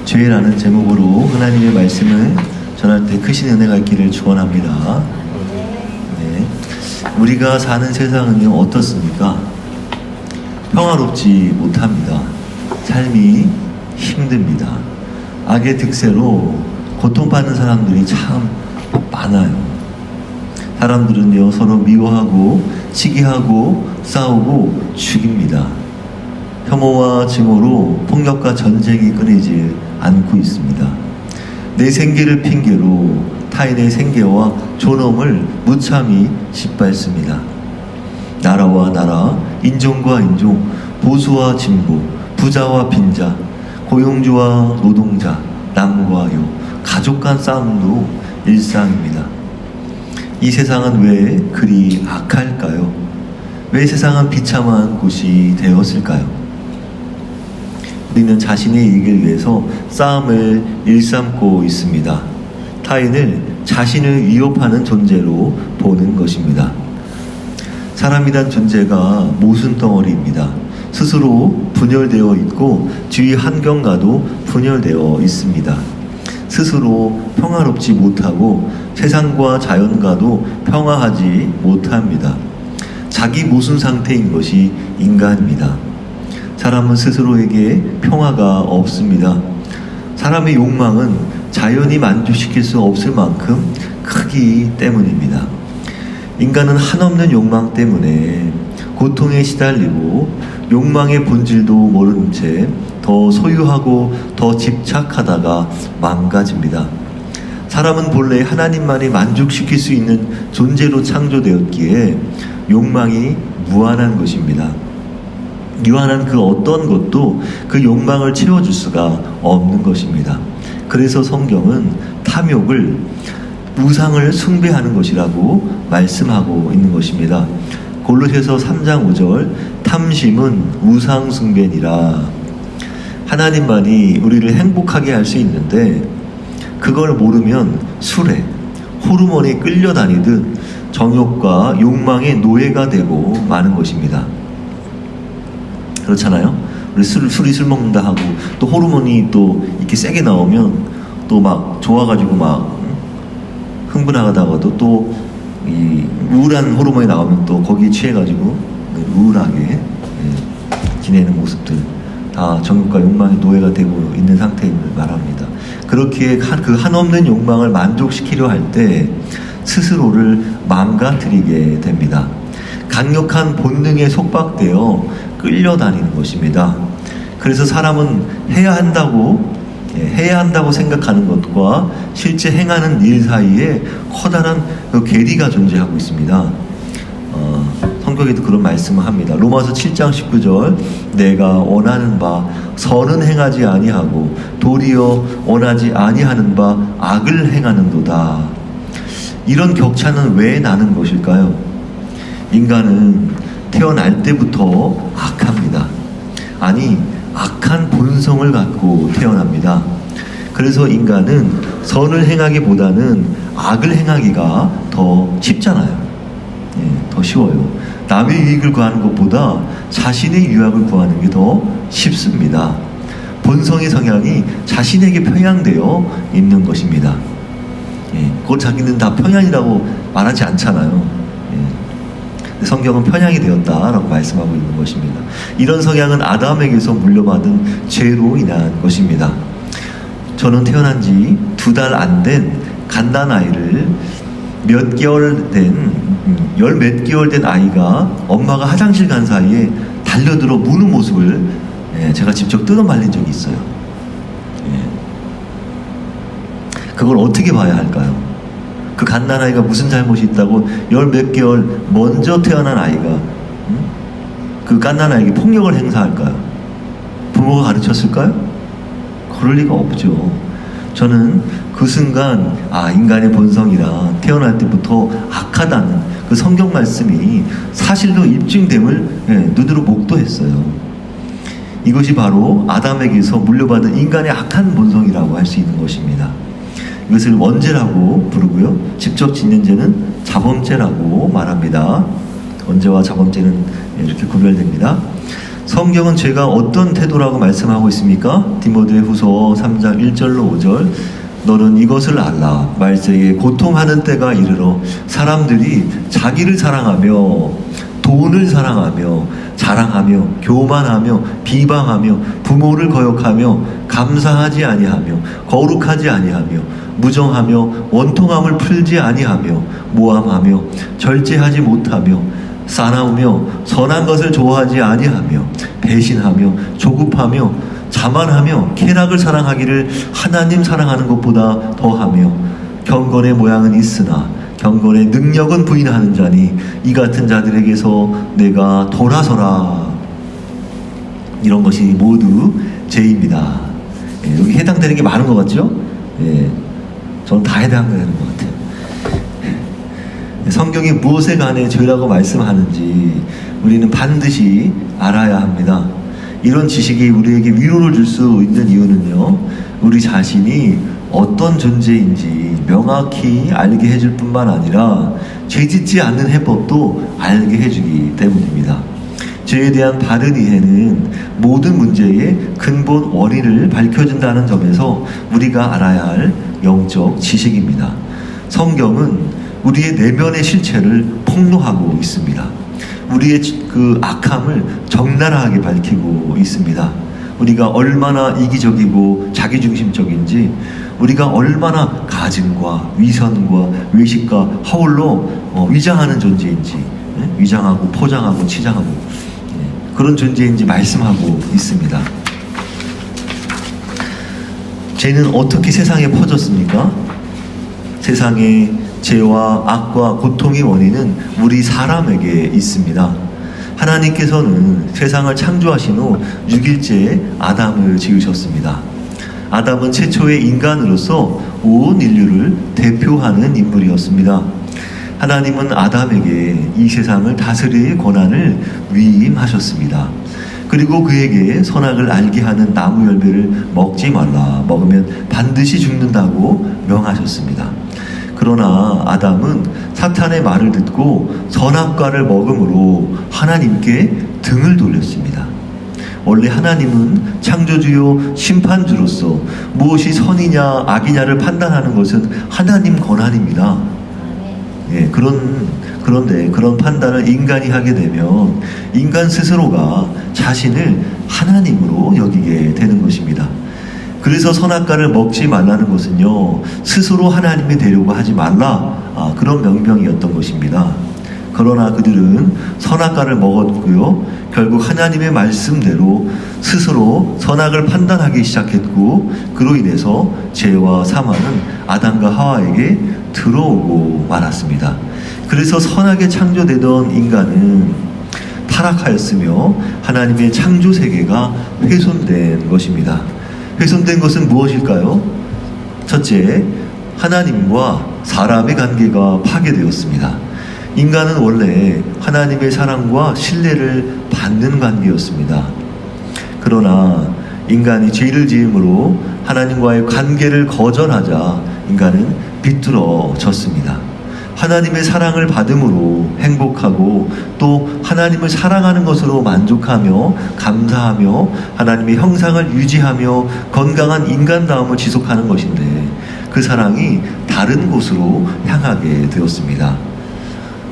죄라는 제목으로 하나님의 말씀을 전할 때 크신 은혜가 있기를 축원합니다. 네. 우리가 사는 세상은요 어떻습니까? 평화롭지 못합니다. 삶이 힘듭니다. 악의 득세로 고통받는 사람들이 참 많아요. 사람들은요 서로 미워하고 시기하고 싸우고 죽입니다. 혐오와 증오로 폭력과 전쟁이 끊이지 않고 있습니다. 내 생계를 핑계로 타인의 생계와 존엄을 무참히 짓밟습니다. 나라와 나라, 인종과 인종, 보수와 진보, 부자와 빈자, 고용주와 노동자, 남과 여, 가족 간 싸움도 일상입니다. 이 세상은 왜 그리 악할까요? 왜 세상은 비참한 곳이 되었을까요? 우리는 자신의 이익을 위해서 싸움을 일삼고 있습니다. 타인을 자신을 위협하는 존재로 보는 것입니다. 사람이란 존재가 모순덩어리입니다. 스스로 분열되어 있고 주위 환경과도 분열되어 있습니다. 스스로 평화롭지 못하고 세상과 자연과도 평화하지 못합니다. 자기 모순 상태인 것이 인간입니다. 사람은 스스로에게 평화가 없습니다. 사람의 욕망은 자연히 만족시킬 수 없을 만큼 크기 때문입니다. 인간은 한없는 욕망 때문에 고통에 시달리고 욕망의 본질도 모르는 채 더 소유하고 더 집착하다가 망가집니다. 사람은 본래 하나님만이 만족시킬 수 있는 존재로 창조되었기에 욕망이 무한한 것입니다. 유한한 그 어떤 것도 그 욕망을 채워줄 수가 없는 것입니다. 그래서 성경은 탐욕을 우상을 숭배하는 것이라고 말씀하고 있는 것입니다. 골로새서 3장 5절 탐심은 우상 숭배니라. 하나님만이 우리를 행복하게 할 수 있는데 그걸 모르면 술에 호르몬에 끌려다니듯 정욕과 욕망의 노예가 되고 마는 것입니다. 그렇잖아요? 우리 술이 술 먹는다 하고 또 호르몬이 또 이렇게 세게 나오면 또 막 좋아가지고 막 흥분하다가도 또 이 우울한 호르몬이 나오면 또 거기에 취해가지고 우울하게 지내는 모습들 다 정욕과 욕망의 노예가 되고 있는 상태임을 말합니다. 그렇게 그 한없는 욕망을 만족시키려 할 때 스스로를 망가뜨리게 됩니다. 강력한 본능에 속박되어 끌려다니는 것입니다. 그래서 사람은 해야 한다고 생각하는 것과 실제 행하는 일 사이에 커다란 괴리가 존재하고 있습니다. 성경에도 그런 말씀을 합니다. 로마서 7장 19절 내가 원하는 바 선은 행하지 아니하고 도리어 원하지 아니하는 바 악을 행하는도다. 이런 격차는 왜 나는 것일까요? 인간은 태어날 때부터 악합니다. 아니 악한 본성을 갖고 태어납니다. 그래서 인간은 선을 행하기보다는 악을 행하기가 더 쉽잖아요. 더 쉬워요. 남의 유익을 구하는 것보다 자신의 유익을 구하는 게 더 쉽습니다. 본성의 성향이 자신에게 편향되어 있는 것입니다. 그걸 자기는 다 편향이라고 말하지 않잖아요. 성경은 편향이 되었다라고 말씀하고 있는 것입니다. 이런 성향은 아담에게서 물려받은 죄로 인한 것입니다. 저는 태어난 지 2달 안 된 갓난아이를 몇 개월 된 아이가 엄마가 화장실 간 사이에 달려들어 무는 모습을 제가 직접 뜯어 말린 적이 있어요. 그걸 어떻게 봐야 할까요? 그 갓난아이가 무슨 잘못이 있다고 몇 개월 먼저 태어난 아이가 그 갓난아이에게 폭력을 행사할까요? 부모가 가르쳤을까요? 그럴 리가 없죠. 저는 그 순간 인간의 본성이라 태어날 때부터 악하다는 그 성경 말씀이 사실로 입증됨을 눈으로 목도했어요. 이것이 바로 아담에게서 물려받은 인간의 악한 본성이라고 할 수 있는 것입니다. 이것을 원죄라고 부르고요. 직접 짓는 죄는 자범죄라고 말합니다. 원죄와 자범죄는 이렇게 구별됩니다. 성경은 제가 어떤 태도라고 말씀하고 있습니까? 디모데후서 3장 1절로 5절. 너는 이것을 알라. 말세에 고통하는 때가 이르러 사람들이 자기를 사랑하며 돈을 사랑하며 자랑하며 교만하며 비방하며 부모를 거역하며 감사하지 아니하며 거룩하지 아니하며 무정하며 원통함을 풀지 아니하며 모함하며 절제하지 못하며 싸나우며 선한 것을 좋아하지 아니하며 배신하며 조급하며 자만하며 쾌락을 사랑하기를 하나님 사랑하는 것보다 더하며 경건의 모양은 있으나 경건의 능력은 부인하는 자니 이 같은 자들에게서 내가 돌아서라. 이런 것이 모두 죄입니다. 예, 여기 해당되는 게 많은 것 같죠? 예, 저는 다 해당되는 것 같아요. 성경이 무엇에 관해 죄라고 말씀하는지 우리는 반드시 알아야 합니다. 이런 지식이 우리에게 위로를 줄 수 있는 이유는요, 우리 자신이 어떤 존재인지 명확히 알게 해줄 뿐만 아니라 죄짓지 않는 해법도 알게 해주기 때문입니다. 죄에 대한 바른 이해는 모든 문제의 근본 원인을 밝혀준다는 점에서 우리가 알아야 할 영적 지식입니다. 성경은 우리의 내면의 실체를 폭로하고 있습니다. 우리의 그 악함을 적나라하게 밝히고 있습니다. 우리가 얼마나 이기적이고 자기중심적인지, 우리가 얼마나 가증과 위선과 외식과 허울로 위장하는 존재인지, 위장하고 포장하고 치장하고 그런 존재인지 말씀하고 있습니다. 죄는 어떻게 세상에 퍼졌습니까? 세상에 죄와 악과 고통의 원인은 우리 사람에게 있습니다. 하나님께서는 세상을 창조하신 후 6일째에 아담을 지으셨습니다. 아담은 최초의 인간으로서 온 인류를 대표하는 인물이었습니다. 하나님은 아담에게 이 세상을 다스릴 권한을 위임하셨습니다. 그리고 그에게 선악을 알게 하는 나무 열매를 먹지 말라. 먹으면 반드시 죽는다고 명하셨습니다. 그러나 아담은 사탄의 말을 듣고 선악과를 먹음으로 하나님께 등을 돌렸습니다. 원래 하나님은 창조주요 심판주로서 무엇이 선이냐 악이냐를 판단하는 것은 하나님 권한입니다. 예, 그런데 그런 판단을 인간이 하게 되면 인간 스스로가 자신을 하나님으로 여기게 되는 것입니다. 그래서 선악과를 먹지 말라는 것은요, 스스로 하나님이 되려고 하지 말라, 그런 명령이었던 것입니다. 그러나 그들은 선악과를 먹었고요, 결국 하나님의 말씀대로 스스로 선악을 판단하기 시작했고, 그로 인해서 죄와 사망은 아담과 하와에게 들어오고 말았습니다. 그래서 선하게 창조되던 인간은 타락하였으며 하나님의 창조 세계가 훼손된 것입니다. 훼손된 것은 무엇일까요? 첫째, 하나님과 사람의 관계가 파괴되었습니다. 인간은 원래 하나님의 사랑과 신뢰를 받는 관계였습니다. 그러나 인간이 죄를 지음으로 하나님과의 관계를 거절하자 인간은 비뚤어졌습니다. 하나님의 사랑을 받음으로 행복하고 또 하나님을 사랑하는 것으로 만족하며 감사하며 하나님의 형상을 유지하며 건강한 인간다움을 지속하는 것인데, 그 사랑이 다른 곳으로 향하게 되었습니다.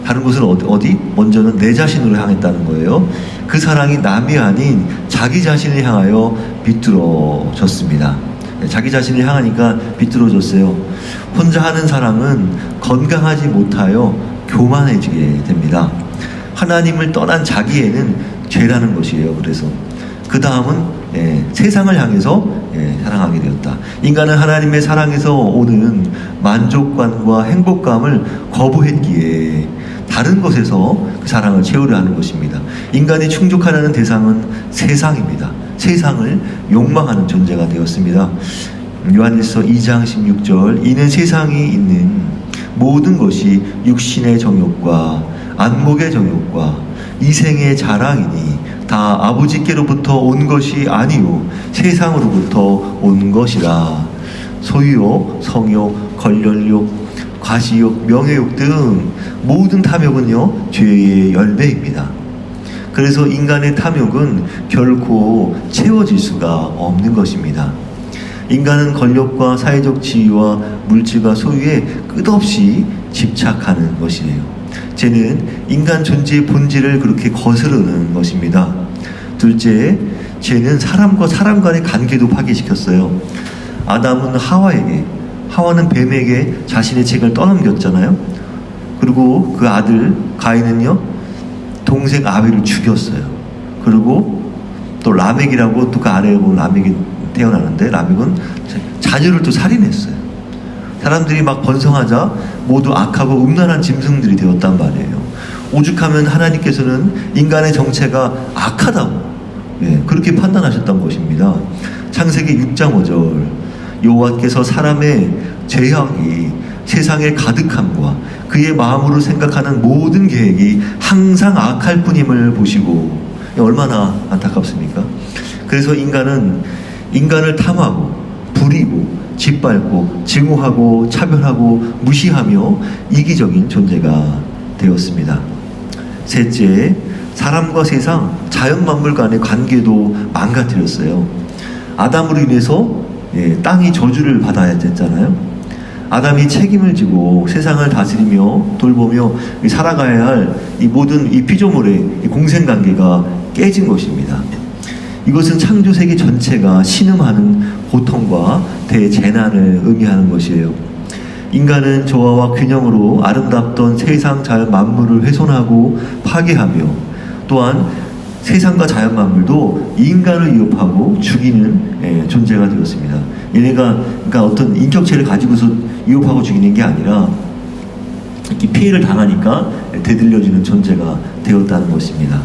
다른 곳은 어디? 먼저는 내 자신으로 향했다는 거예요. 그 사랑이 남이 아닌 자기 자신을 향하여 비뚤어졌습니다. 자기 자신을 향하니까 비뚤어졌어요. 혼자 하는 사랑은 건강하지 못하여 교만해지게 됩니다. 하나님을 떠난 자기애는 죄라는 것이에요. 그래서 그 다음은 세상을 향해서 사랑하게 되었다. 인간은 하나님의 사랑에서 오는 만족감과 행복감을 거부했기에 다른 것에서 그 사랑을 채우려 하는 것입니다. 인간이 충족하려는 대상은 세상입니다. 세상을 욕망하는 존재가 되었습니다. 요한일서 2장 16절, 이는 세상이 있는 모든 것이 육신의 정욕과 안목의 정욕과 이생의 자랑이니 다 아버지께로부터 온 것이 아니요 세상으로부터 온 것이라. 소유욕, 성욕, 권력욕, 과시욕, 명예욕 등 모든 탐욕은요 죄의 열매입니다. 그래서 인간의 탐욕은 결코 채워질 수가 없는 것입니다. 인간은 권력과 사회적 지위와 물질과 소유에 끝없이 집착하는 것이에요. 죄는 인간 존재의 본질을 그렇게 거스르는 것입니다. 둘째, 죄는 사람과 사람 간의 관계도 파괴시켰어요. 아담은 하와는 뱀에게 자신의 책을 떠넘겼잖아요. 그리고 그 아들 가인은요, 동생 아벨을 죽였어요. 그리고 또 라멕이라고 또 그 아래에 보면 라멕이 태어나는데, 라멕은 자녀를 또 살인했어요. 사람들이 막 번성하자 모두 악하고 음란한 짐승들이 되었단 말이에요. 오죽하면 하나님께서는 인간의 정체가 악하다고, 그렇게 판단하셨던 것입니다. 창세기 6장 5절, 여호와께서 사람의 죄악이 세상에 가득함과 그의 마음으로 생각하는 모든 계획이 항상 악할 뿐임을 보시고, 얼마나 안타깝습니까? 그래서 인간을 탐하고 부리고 짓밟고 증오하고 차별하고 무시하며 이기적인 존재가 되었습니다. 셋째, 사람과 세상, 자연 만물 간의 관계도 망가뜨렸어요. 아담으로 인해서 땅이 저주를 받아야 됐잖아요. 아담이 책임을 지고 세상을 다스리며 돌보며 살아가야 할 이 모든 이 피조물의 공생관계가 깨진 것입니다. 이것은 창조 세계 전체가 신음하는 고통과 대재난을 의미하는 것이에요. 인간은 조화와 균형으로 아름답던 세상 자연 만물을 훼손하고 파괴하며, 또한 세상과 자연 만물도 인간을 위협하고 죽이는 존재가 되었습니다. 얘네가 그러니까 어떤 인격체를 가지고서 위협하고 죽이는 게 아니라 이렇게 피해를 당하니까 되들려주는 존재가 되었다는 것입니다.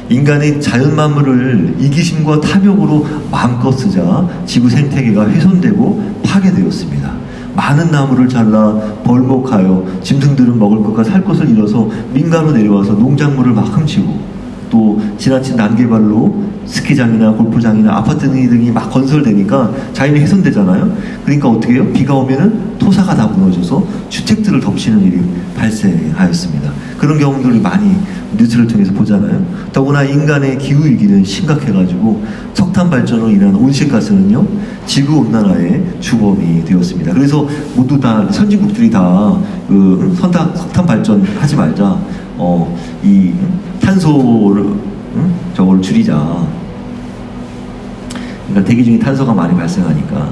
인간이 자연 만물을 이기심과 탐욕으로 마음껏 쓰자 지구 생태계가 훼손되고 파괴되었습니다. 많은 나무를 잘라 벌목하여 짐승들은 먹을 것과 살 것을 잃어서 민가로 내려와서 농작물을 막 훔치고, 또 지나친 난개발로 스키장이나 골프장이나 아파트 등이 막 건설되니까 자연이 훼손되잖아요. 그러니까 어떻게 해요? 비가 오면은 토사가 다 무너져서 주택들을 덮치는 일이 발생하였습니다. 그런 경우들을 많이 뉴스를 통해서 보잖아요. 더구나 인간의 기후위기는 심각해가지고 석탄 발전으로 인한 온실가스는요, 지구온난화의 주범이 되었습니다. 그래서 모두 다 선진국들이 다 석탄 발전 하지 말자, 이 탄소를 저걸 줄이자. 그러니까 대기 중에 탄소가 많이 발생하니까,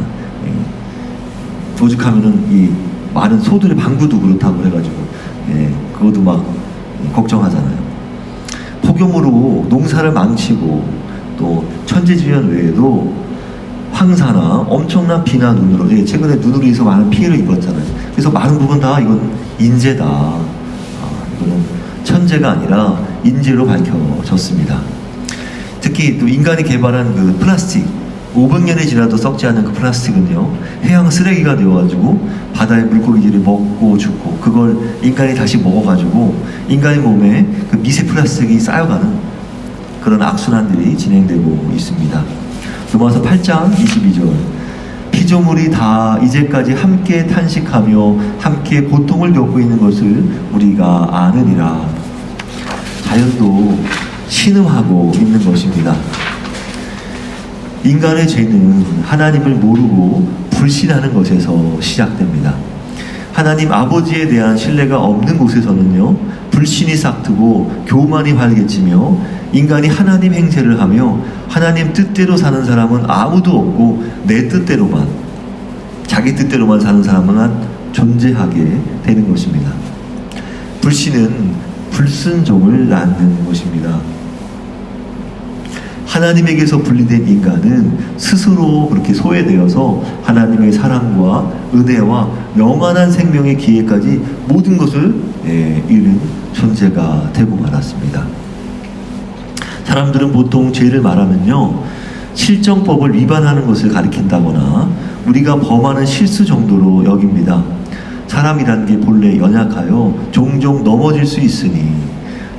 오죽하면은 이 많은 소들의 방구도 그렇다고 해가지고, 그것도 막 걱정하잖아요. 폭염으로 농사를 망치고, 또 천재지변 외에도 황사나 엄청난 비나 눈으로, 최근에 눈으로 인해서 많은 피해를 입었잖아요. 그래서 많은 부분 다 이건 인재다. 이거는 천재가 아니라 인재로 밝혀졌습니다. 특히 또 인간이 개발한 그 플라스틱, 500년이 지나도 썩지 않은 그 플라스틱은요, 해양 쓰레기가 되어가지고 바다의 물고기들이 먹고 죽고, 그걸 인간이 다시 먹어가지고 인간의 몸에 그 미세 플라스틱이 쌓여가는 그런 악순환들이 진행되고 있습니다. 로마서 8장 22절, 피조물이 다 이제까지 함께 탄식하며 함께 고통을 겪고 있는 것을 우리가 아느니라. 자연도 신음하고 있는 것입니다. 인간의 죄는 하나님을 모르고 불신하는 것에서 시작됩니다. 하나님 아버지에 대한 신뢰가 없는 곳에서는요, 불신이 싹트고 교만이 활개치며 인간이 하나님 행세를 하며 하나님 뜻대로 사는 사람은 아무도 없고 내 뜻대로만, 자기 뜻대로만 사는 사람만 존재하게 되는 것입니다. 불신은 불순종을 낳는 것입니다. 하나님에게서 분리된 인간은 스스로 그렇게 소외되어서 하나님의 사랑과 은혜와 영원한 생명의 기회까지 모든 것을 잃은 존재가 되고 말았습니다. 사람들은 보통 죄를 말하면요, 실정법을 위반하는 것을 가리킨다거나 우리가 범하는 실수 정도로 여깁니다. 사람이라는 게 본래 연약하여 종종 넘어질 수 있으니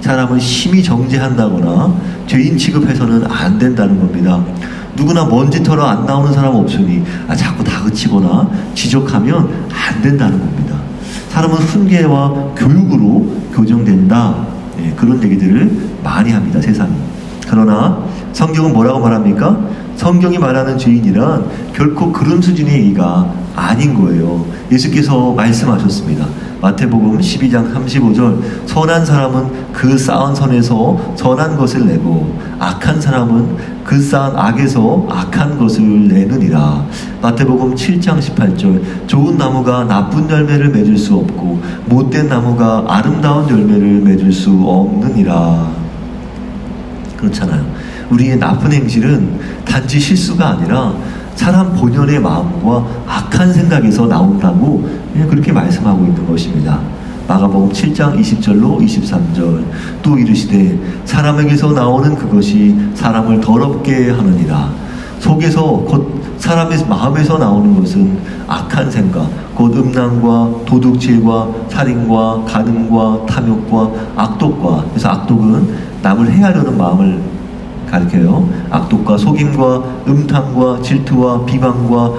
사람은 심히 정죄한다거나 죄인 취급해서는 안 된다는 겁니다. 누구나 먼지 털어 안 나오는 사람 없으니 자꾸 다그치거나 지적하면 안 된다는 겁니다. 사람은 훈계와 교육으로 교정된다. 그런 얘기들을 많이 합니다, 세상이. 그러나 성경은 뭐라고 말합니까? 성경이 말하는 죄인이란 결코 그런 수준의 얘기가 아닌 거예요. 예수께서 말씀하셨습니다. 마태복음 12장 35절, 선한 사람은 그 쌓은 선에서 선한 것을 내고 악한 사람은 그 쌓은 악에서 악한 것을 내느니라. 마태복음 7장 18절, 좋은 나무가 나쁜 열매를 맺을 수 없고 못된 나무가 아름다운 열매를 맺을 수 없느니라. 그렇잖아요. 우리의 나쁜 행실은 단지 실수가 아니라 사람 본연의 마음과 악한 생각에서 나온다고 그렇게 말씀하고 있는 것입니다. 마가복음 7장 20절로 23절, 또 이르시되 사람에게서 나오는 그것이 사람을 더럽게 하느니라. 속에서 곧 사람의 마음에서 나오는 것은 악한 생각, 곧 음란과 도둑질과 살인과 간음과 탐욕과 악독과, 그래서 악독은 남을 해하려는 마음을 가르쳐요. 악독과 속임과 음탕과 질투와 비방과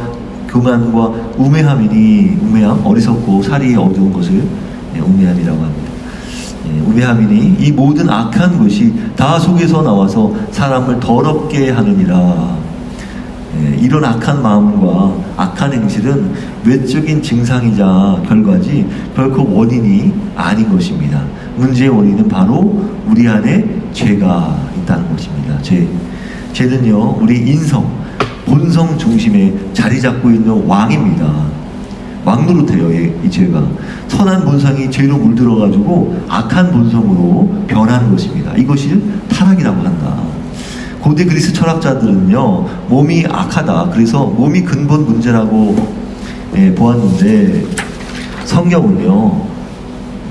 교만과 우매함이니, 우매함, 어리석고 살이 어두운 것을 우매함이라고 합니다. 우매함이니 이 모든 악한 것이 다 속에서 나와서 사람을 더럽게 하느니라. 이런 악한 마음과 악한 행실은 외적인 증상이자 결과지 결코 원인이 아닌 것입니다. 문제의 원인은 바로 우리 안에 죄가 있다는 것입니다. 죄는요, 우리 인성, 본성 중심에 자리 잡고 있는 왕입니다. 왕노릇해요, 이 죄가. 선한 본성이 죄로 물들어가지고 악한 본성으로 변하는 것입니다. 이것이 타락이라고 한다. 고대 그리스 철학자들은요, 몸이 악하다, 그래서 몸이 근본 문제라고 보았는데, 성경은요,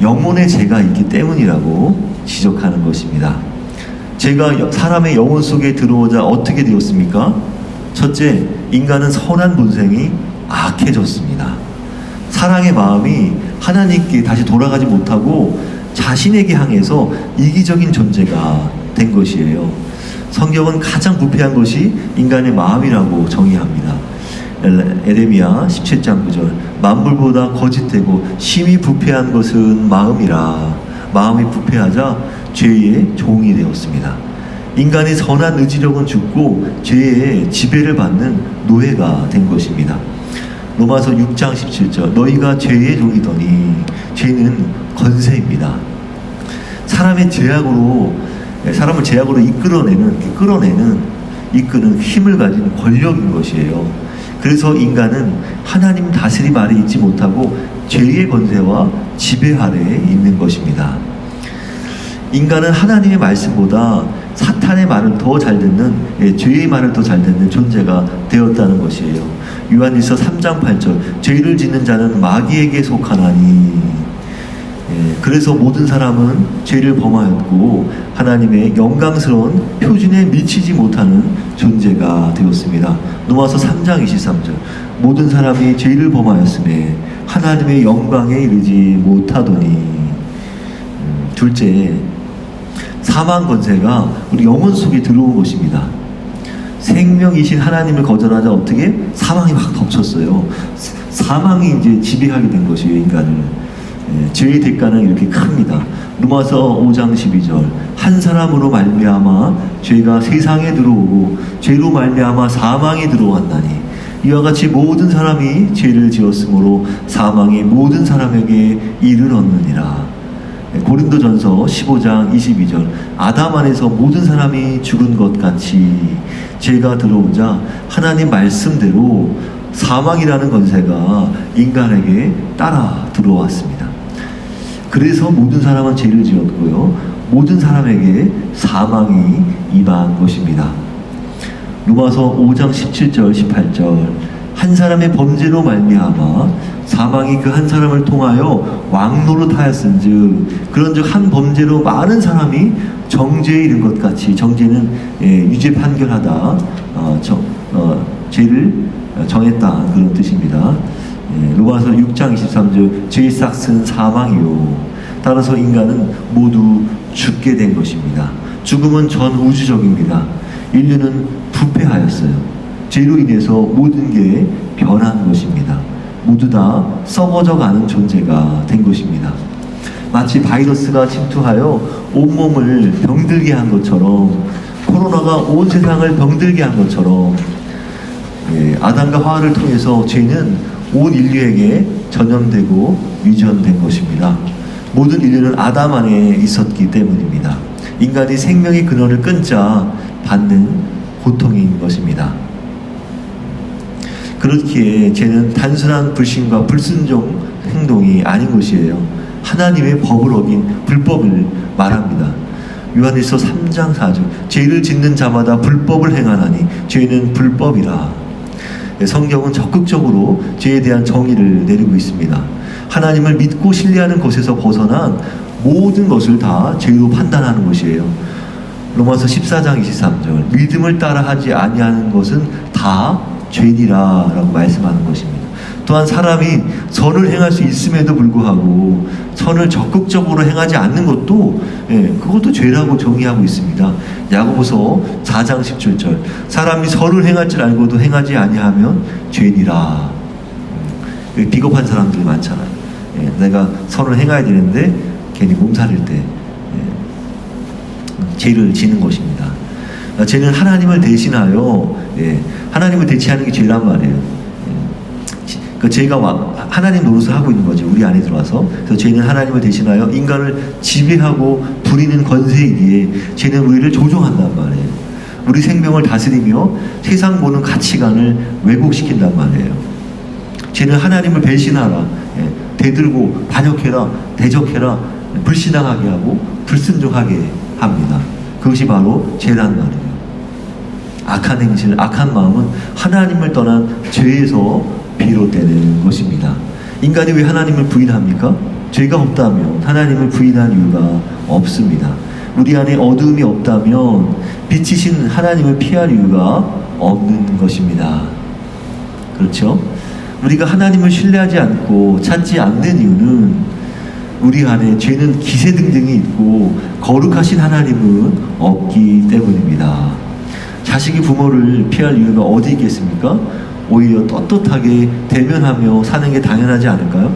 영혼의 죄가 있기 때문이라고 지적하는 것입니다. 죄가 사람의 영혼 속에 들어오자 어떻게 되었습니까? 첫째, 인간은 선한 본성이 악해졌습니다. 사랑의 마음이 하나님께 다시 돌아가지 못하고 자신에게 향해서 이기적인 존재가 된 것이에요. 성경은 가장 부패한 것이 인간의 마음이라고 정의합니다. 에레미야 17장 9절, 만물보다 거짓되고 심히 부패한 것은 마음이라. 마음이 부패하자 죄의 종이 되었습니다. 인간의 선한 의지력은 죽고 죄의 지배를 받는 노예가 된 것입니다. 로마서 6장 17절, 너희가 죄의 종이더니, 죄는 권세입니다. 사람을 제약으로 이끄는 힘을 가진 권력인 것이에요. 그래서 인간은 하나님 다스림 아래 있지 못하고 죄의 권세와 지배 아래에 있는 것입니다. 인간은 하나님의 말씀보다 사탄의 말을 더 잘 듣는, 죄의 말을 더 잘 듣는 존재가 되었다는 것이에요. 요한일서 3장 8절, 죄를 짓는 자는 마귀에게 속하나니. 그래서 모든 사람은 죄를 범하였고 하나님의 영광스러운 표준에 미치지 못하는 존재가 되었습니다. 로마서 3장 23절, 모든 사람이 죄를 범하였음에 하나님의 영광에 이르지 못하더니. 둘째, 사망 권세가 우리 영혼 속에 들어온 것입니다. 생명이신 하나님을 거절하자 어떻게? 사망이 막 덮쳤어요. 사망이 이제 지배하게 된 것이에요, 인간을. 죄의 대가는 이렇게 큽니다. 로마서 5장 12절, 한 사람으로 말미암아 죄가 세상에 들어오고 죄로 말미암아 사망이 들어왔나니 이와 같이 모든 사람이 죄를 지었으므로 사망이 모든 사람에게 이르렀느니라. 고린도전서 15장 22절, 아담 안에서 모든 사람이 죽은 것 같이 죄가 들어오자 하나님 말씀대로 사망이라는 권세가 인간에게 따라 들어왔습니다. 그래서 모든 사람은 죄를 지었고요, 모든 사람에게 사망이 임한 것입니다. 로마서 5장 17절 18절, 한 사람의 범죄로 말미암아 사망이 그 한 사람을 통하여 왕노릇하였은즉 그런즉 한 범죄로 많은 사람이 정죄에 이른 것 같이, 정죄는 유죄 판결하다, 죄를 정했다, 그런 뜻입니다. 로마서 6장 23절, 죄의 싹은 사망이요. 따라서 인간은 모두 죽게 된 것입니다. 죽음은 전 우주적입니다. 인류는 부패하였어요. 죄로 인해서 모든 게 변한 것입니다. 모두 다 썩어져 가는 존재가 된 것입니다. 마치 바이러스가 침투하여 온몸을 병들게 한 것처럼, 코로나가 온 세상을 병들게 한 것처럼, 아담과 하와를 통해서 죄는 온 인류에게 전염되고 유전된 것입니다. 모든 인류는 아담 안에 있었기 때문입니다. 인간이 생명의 근원을 끊자 받는 고통인 것입니다. 그렇기에 죄는 단순한 불신과 불순종 행동이 아닌 것이에요. 하나님의 법을 어긴 불법을 말합니다. 요한일서 3장 4절, 죄를 짓는 자마다 불법을 행하나니 죄는 불법이라. 성경은 적극적으로 죄에 대한 정의를 내리고 있습니다. 하나님을 믿고 신뢰하는 것에서 벗어난 모든 것을 다 죄로 판단하는 것이에요. 로마서 14장 23절, 믿음을 따라 하지 아니하는 것은 다 죄니라 라고 말씀하는 것입니다. 또한 사람이 선을 행할 수 있음에도 불구하고 선을 적극적으로 행하지 않는 것도 그것도 죄라고 정의하고 있습니다. 야고보서 4장 17절, 사람이 선을 행할 줄 알고도 행하지 아니하면 죄니라. 비겁한 사람들이 많잖아요. 내가 선을 행해야 되는데 괜히 몸살일 때 죄를 지는 것입니다. 죄는 하나님을 대신하여, 하나님을 대체하는 게 죄란 말이에요. 그 죄가 하나님 노릇을 하고 있는 거죠. 우리 안에 들어와서. 그래서 죄는 하나님을 대신하여 인간을 지배하고 부리는 권세이기에 죄는 우리를 조종한단 말이에요. 우리 생명을 다스리며 세상 보는 가치관을 왜곡시킨단 말이에요. 죄는 하나님을 배신하라, 대들고 반역해라, 대적해라, 불신앙하게 하고 불순종하게 합니다. 그것이 바로 죄란 말이에요. 악한 행실, 악한 마음은 하나님을 떠난 죄에서 비롯되는 것입니다. 인간이 왜 하나님을 부인합니까? 죄가 없다면 하나님을 부인할 이유가 없습니다. 우리 안에 어두움이 없다면 빛이신 하나님을 피할 이유가 없는 것입니다. 그렇죠? 우리가 하나님을 신뢰하지 않고 찾지 않는 이유는 우리 안에 죄는 기세등등이 있고 거룩하신 하나님은 없기 때문입니다. 자식이 부모를 피할 이유가 어디 있겠습니까? 오히려 떳떳하게 대면하며 사는 게 당연하지 않을까요?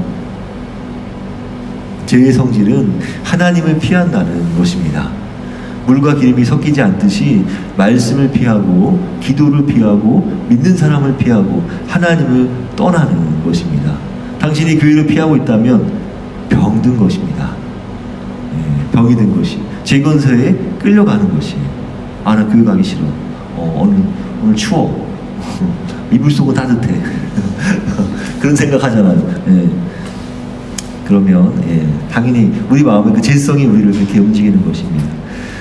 죄의 성질은 하나님을 피한다는 것입니다. 물과 기름이 섞이지 않듯이 말씀을 피하고 기도를 피하고 믿는 사람을 피하고 하나님을 떠나는 것입니다. 당신이 교회를 피하고 있다면 병든 것입니다. 병이 든 것이, 재건서에 끌려가는 것이. 아, 나 교회 가기 싫어. 오늘 추워. 이불 속은 따뜻해. 그런 생각 하잖아요. 그러면 당연히 우리 마음의 그 죄성이 우리를 그렇게 움직이는 것입니다.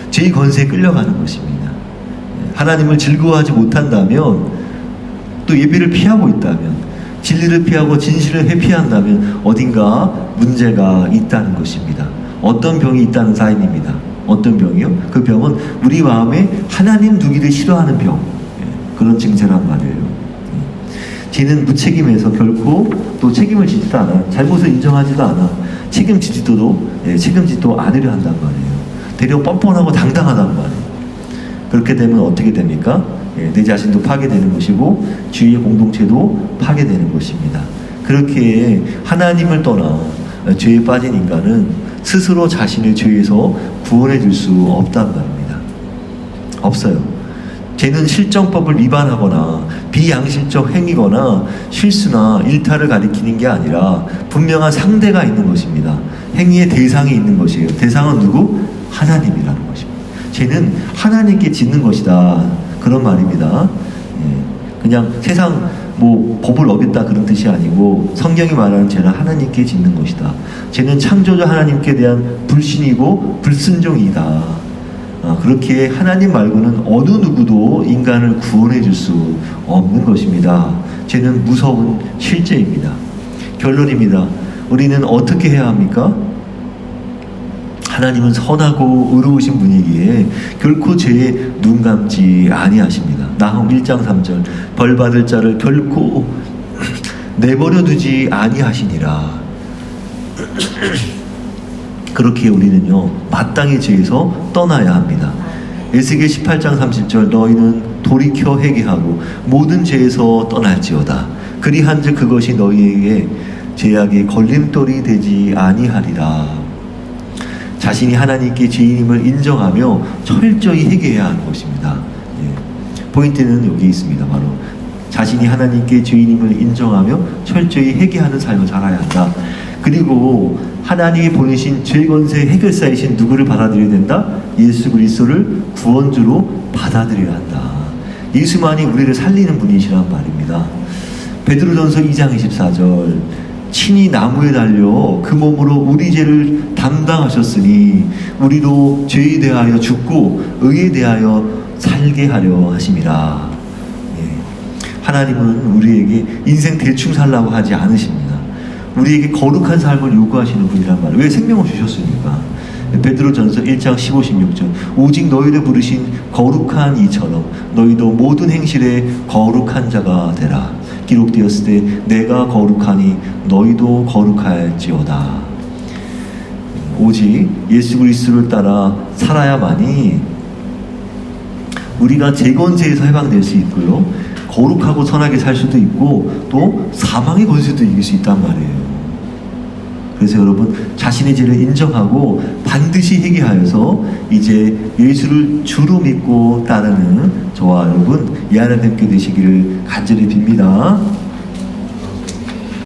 죄의 권세에 끌려가는 것입니다. 하나님을 즐거워하지 못한다면, 또 예배를 피하고 있다면, 진리를 피하고 진실을 회피한다면 어딘가 문제가 있다는 것입니다. 어떤 병이 있다는 사인입니다. 어떤 병이요? 그 병은 우리 마음에 하나님 두기를 싫어하는 병, 그런 증세란 말이에요. 죄는 무책임해서 결코 또 책임을 지지도 않아. 잘못을 인정하지도 않아. 책임지지도 않으려 한단 말이에요. 되려 뻔뻔하고 당당하단 말이에요. 그렇게 되면 어떻게 됩니까? 내 자신도 파괴되는 것이고 주위의 공동체도 파괴되는 것입니다. 그렇게 하나님을 떠나 죄에 빠진 인간은 스스로 자신을 죄에서 구원해 줄 수 없단 말입니다. 없어요. 죄는 실정법을 위반하거나 비양심적 행위거나 실수나 일탈을 가리키는 게 아니라 분명한 상대가 있는 것입니다. 행위의 대상이 있는 것이에요. 대상은 누구? 하나님이라는 것입니다. 죄는 하나님께 짓는 것이다, 그런 말입니다. 그냥 세상 법을 어겼다 그런 뜻이 아니고 성경이 말하는 죄는 하나님께 짓는 것이다. 죄는 창조주 하나님께 대한 불신이고 불순종이다. 그렇게 하나님 말고는 어느 누구도 인간을 구원해 줄 수 없는 것입니다. 죄는 무서운 실제입니다. 결론입니다. 우리는 어떻게 해야 합니까? 하나님은 선하고 의로우신 분이기에 결코 죄에 눈 감지 아니하십니다. 나훔 1장 3절, 벌 받을 자를 결코 내버려 두지 아니하시니라. 그렇게 우리는요, 마땅히 죄에서 떠나야 합니다. 에스겔 18장 30절, 너희는 돌이켜 회개하고 모든 죄에서 떠날지어다. 그리한즉 그것이 너희에게 죄악의 걸림돌이 되지 아니하리라. 자신이 하나님께 죄인임을 인정하며 철저히 회개해야 하는 것입니다. 예. 포인트는 여기 있습니다. 바로 자신이 하나님께 죄인임을 인정하며 철저히 회개하는 삶을 살아야 한다. 그리고 하나님이 보내신 죄권세 해결사이신 누구를 받아들여야 된다? 예수 그리스도를 구원주로 받아들여야 한다. 예수만이 우리를 살리는 분이시란 말입니다. 베드로전서 2장 24절 친히 나무에 달려 그 몸으로 우리 죄를 담당하셨으니 우리로 죄에 대하여 죽고 의에 대하여 살게 하려 하심이라. 예. 하나님은 우리에게 인생 대충 살라고 하지 않으십니다. 우리에게 거룩한 삶을 요구하시는 분이란 말이에요. 왜? 생명을 주셨으니까. 베드로전서 1장 15, 16절 오직 너희를 부르신 거룩한 이처럼 너희도 모든 행실에 거룩한 자가 되라. 기록되었을 때 내가 거룩하니 너희도 거룩할지어다. 오직 예수 그리스도를 따라 살아야만이 우리가 재건세에서 해방될 수 있고요, 거룩하고 선하게 살 수도 있고 또 사망의 권세도 이길 수 있단 말이에요. 그래서 여러분 자신의 죄를 인정하고 반드시 회개하여서 이제 예수를 주로 믿고 따르는 저와 여러분 이 하나님 께 되시기를 간절히 빕니다.